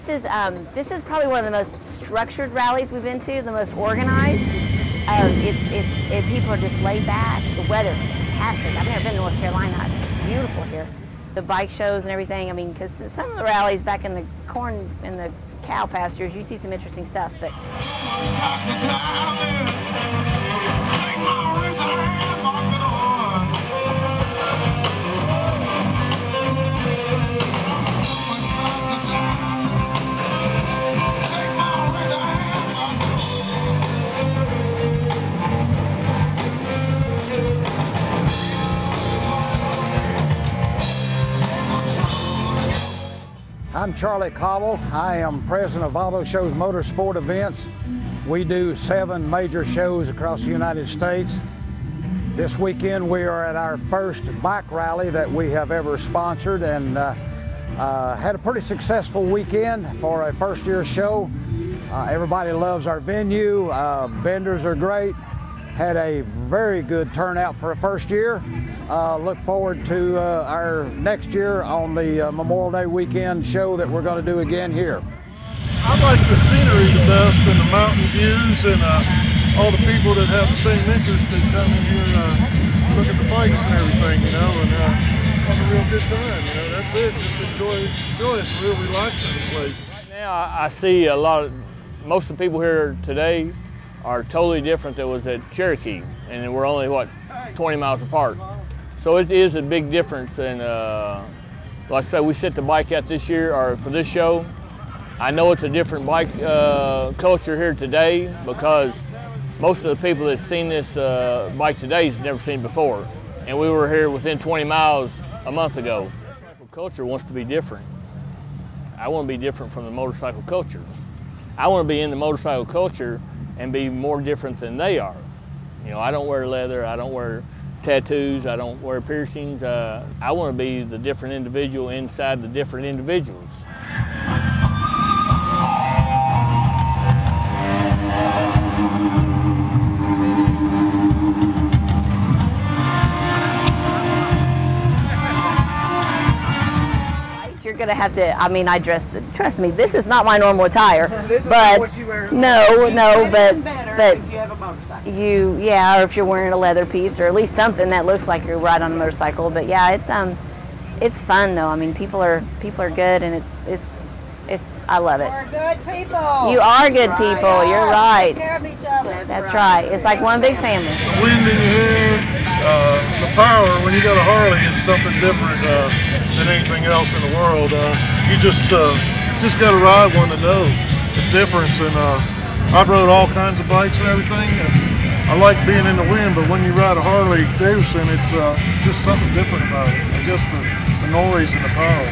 this is probably one of the most structured rallies we've been to, the most organized. People are just laid back. The weather's fantastic. I've never been to North Carolina. It's beautiful here. The bike shows and everything. I mean, because some of the rallies back in the corn and the cow pastures, you see some interesting stuff. But I'm Charlie Cobble. I am president of Auto Shows Motorsport Events. We do 7 major shows across the United States. This weekend we are at our first bike rally that we have ever sponsored, and had a pretty successful weekend for a first-year show. Everybody loves our venue. Vendors are great. Had a very good turnout for a first year. Look forward to our next year on the Memorial Day weekend show that we're going to do again here. I like the scenery the best, and the mountain views, and all the people that have the same interest that come in here look at the bikes and everything, you know, and have a real good time. You know, that's it. Just enjoy it. It's real relaxing place. Right now, I see most of the people here today are totally different than was at Cherokee, and we're only, what, 20 miles apart. So it is a big difference, and like I said, we set the bike out this year, or for this show. I know it's a different bike culture here today, because most of the people that's seen this bike today has never seen it before. And we were here within 20 miles a month ago. The motorcycle culture wants to be different. I want to be different from the motorcycle culture. I want to be in the motorcycle culture and be more different than they are. You know, I don't wear leather, I don't wear tattoos, I don't wear piercings. I want to be the different individual inside the different individuals. you're going to have to, I mean, trust me, this is not my normal attire. This but is what you wear. No, but if you have a motorcycle. Yeah, or if you're wearing a leather piece, or at least something that looks like you're riding on a motorcycle. But yeah, it's fun though. I mean, people are good, and it's I love it. We're good people. You are good people. You're right. Take care of each other. That's right. It's like one big family. The wind in your hair, the power. When you got a Harley, it's something different than anything else in the world. You just got to ride one to know the difference. And I've rode all kinds of bikes and everything. And I like being in the wind, but when you ride a Harley Davidson, it's just something different about it. And just the noise and the power.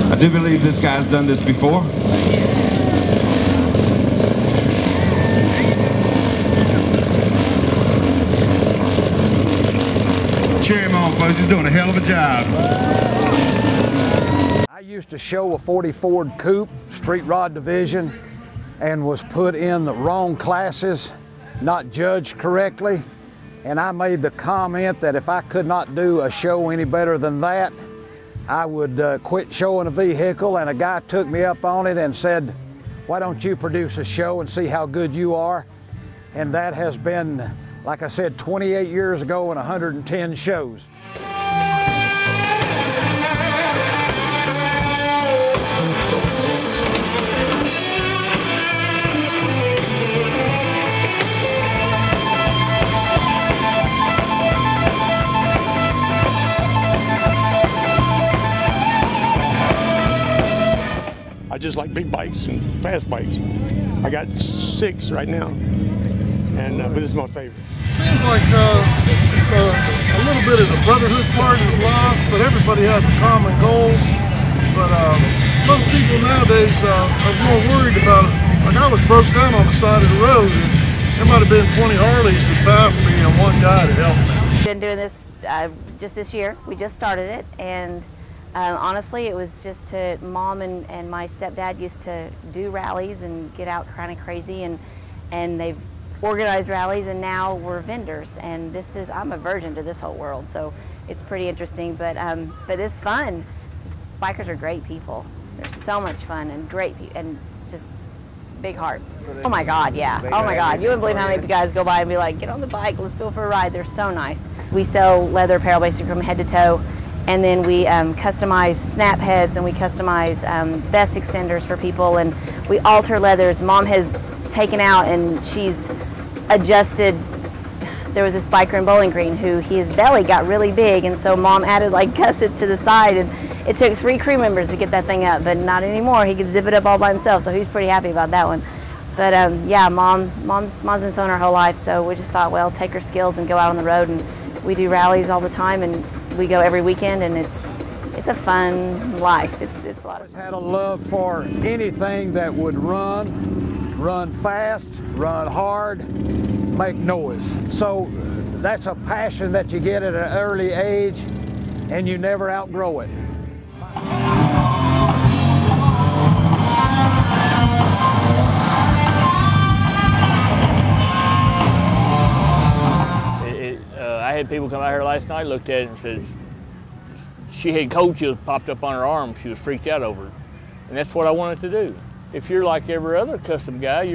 I do believe this guy's done this before. Cheer him on, folks. He's doing a hell of a job. I used to show a 40 Ford Coupe, street rod division, and was put in the wrong classes, not judged correctly. And I made the comment that if I could not do a show any better than that, I would quit showing a vehicle. And a guy took me up on it and said, why don't you produce a show and see how good you are? And that has been, like I said, 28 years ago and 110 shows. I just like big bikes and fast bikes. I got 6 right now, and but this is my favorite. Seems like a little bit of the brotherhood part is lost, but everybody has a common goal. But most people nowadays are more worried about it. Like I was broke down on the side of the road, and there might have been 20 Harleys that passed me and one guy to help me. We've been doing this just this year. We just started it, and honestly, it was just to Mom and my stepdad used to do rallies and get out kind of crazy, and they've organized rallies, and now we're vendors. And this is, I'm a virgin to this whole world, so it's pretty interesting, but it's fun. Bikers are great people. They're so much fun and great people, and just big hearts. Oh my God, yeah. Oh my God, you wouldn't believe how many guys go by and be like, get on the bike, let's go for a ride. They're so nice. We sell leather apparel basically from head to toe, and then we customize snap heads, and we customize vest extenders for people, and we alter leathers. Mom has taken out and she's adjusted. There was this biker in Bowling Green who his belly got really big, and so Mom added like gussets to the side, and it took 3 crew members to get that thing up, but not anymore. He could zip it up all by himself, so he's pretty happy about that one. But yeah, Mom's been sewing her whole life, so we just thought, well, take her skills and go out on the road, and we do rallies all the time, and we go every weekend, and it's a fun life. It's a lot of fun. Had a love for anything that would run fast, run hard, make noise. So that's a passion that you get at an early age, and you never outgrow it. I had people come out here last night, looked at it and said she had cold chills popped up on her arm. She was freaked out over it. And that's what I wanted to do. If you're like every other custom guy,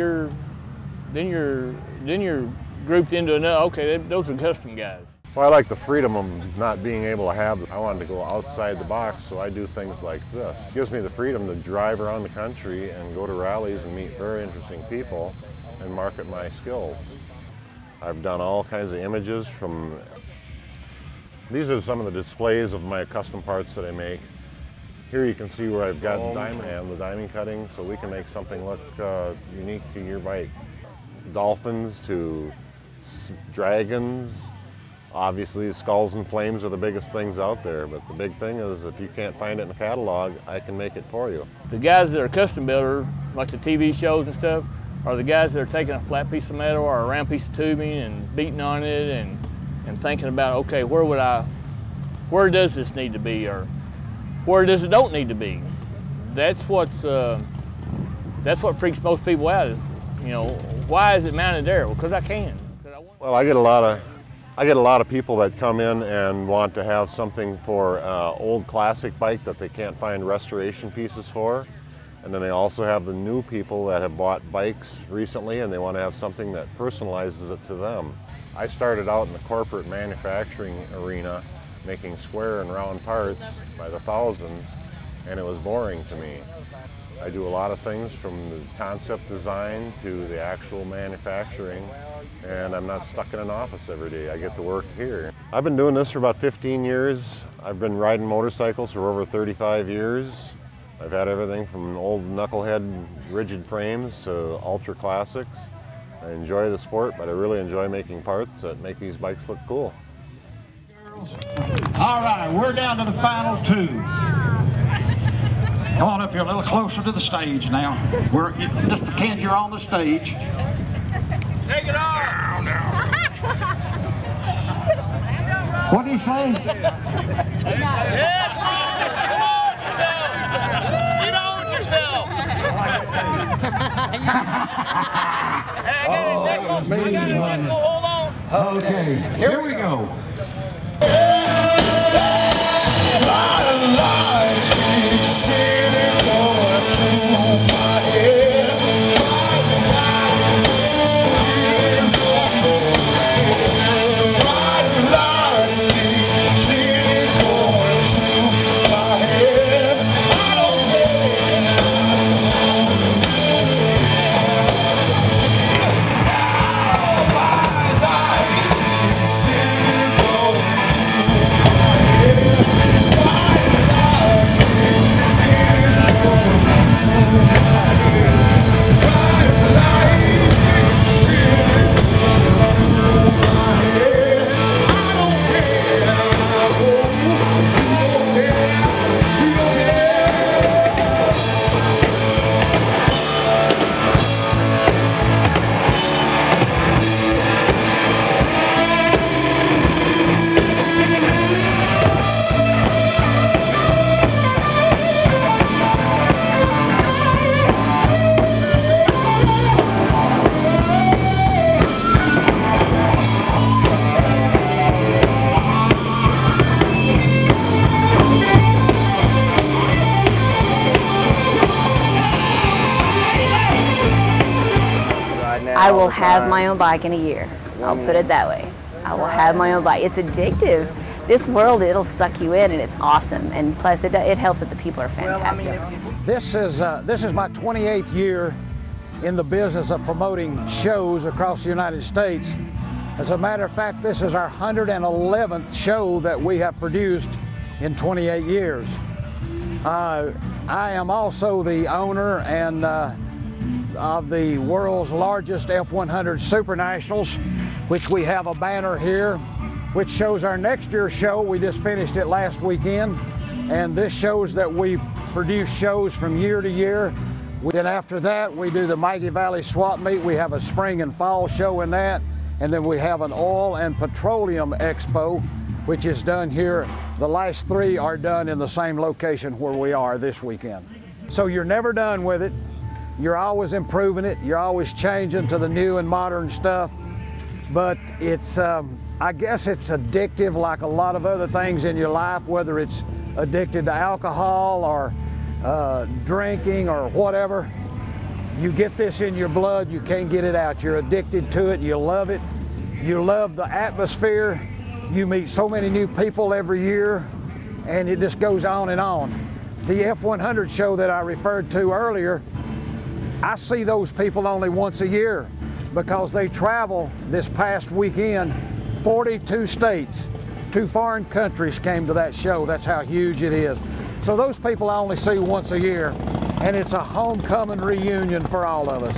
then you're grouped into another, okay, those are custom guys. Well, I like the freedom of not being able to I wanted to go outside the box, so I do things like this. It gives me the freedom to drive around the country and go to rallies and meet very interesting people and market my skills. I've done all kinds of images from, these are some of the displays of my custom parts that I make. Here you can see where I've got the diamond cutting, so we can make something look unique to your bike. Dolphins to dragons. Obviously, skulls and flames are the biggest things out there, but the big thing is if you can't find it in the catalog, I can make it for you. The guys that are custom builders, like the TV shows and stuff, are the guys that are taking a flat piece of metal or a round piece of tubing and beating on it and thinking about, okay, where does this need to be, or where does it don't need to be? That's what freaks most people out. You know, why is it mounted there? Well, because I can. Well, I get a lot of people that come in and want to have something for old classic bike that they can't find restoration pieces for. And then they also have the new people that have bought bikes recently and they want to have something that personalizes it to them. I started out in the corporate manufacturing arena making square and round parts by the thousands, and it was boring to me. I do a lot of things from the concept design to the actual manufacturing, and I'm not stuck in an office every day. I get to work here. I've been doing this for about 15 years. I've been riding motorcycles for over 35 years. I've had everything from old knucklehead rigid frames to ultra classics. I enjoy the sport, but I really enjoy making parts that make these bikes look cool. All right, we're down to the final 2. Come on up here a little closer to the stage now. Just pretend you're on the stage. Take it off! What did he say? Okay, here we go. will have my own bike in a year. I'll put it that way. I will have my own bike. It's addictive. This world, it'll suck you in, and it's awesome. And plus, it helps that the people are fantastic. This is my 28th year in the business of promoting shows across the United States. As a matter of fact, this is our 111th show that we have produced in 28 years. I am also the owner and of the world's largest F100 Super Nationals, which we have a banner here, which shows our next year's show. We just finished it last weekend, and this shows that we produce shows from year to year. Then after that, we do the Maggie Valley Swap Meet. We have a spring and fall show in that. And then we have an oil and petroleum expo, which is done here. The last 3 are done in the same location where we are this weekend. So you're never done with it. You're always improving it. You're always changing to the new and modern stuff. But it's, I guess it's addictive like a lot of other things in your life, whether it's addicted to alcohol or drinking or whatever. You get this in your blood, you can't get it out. You're addicted to it, you love it. You love the atmosphere. You meet so many new people every year, and it just goes on and on. The F100 show that I referred to earlier, I see those people only once a year because they travel this past weekend, 42 states. 2 foreign countries came to that show. That's how huge it is. So those people I only see once a year, and it's a homecoming reunion for all of us.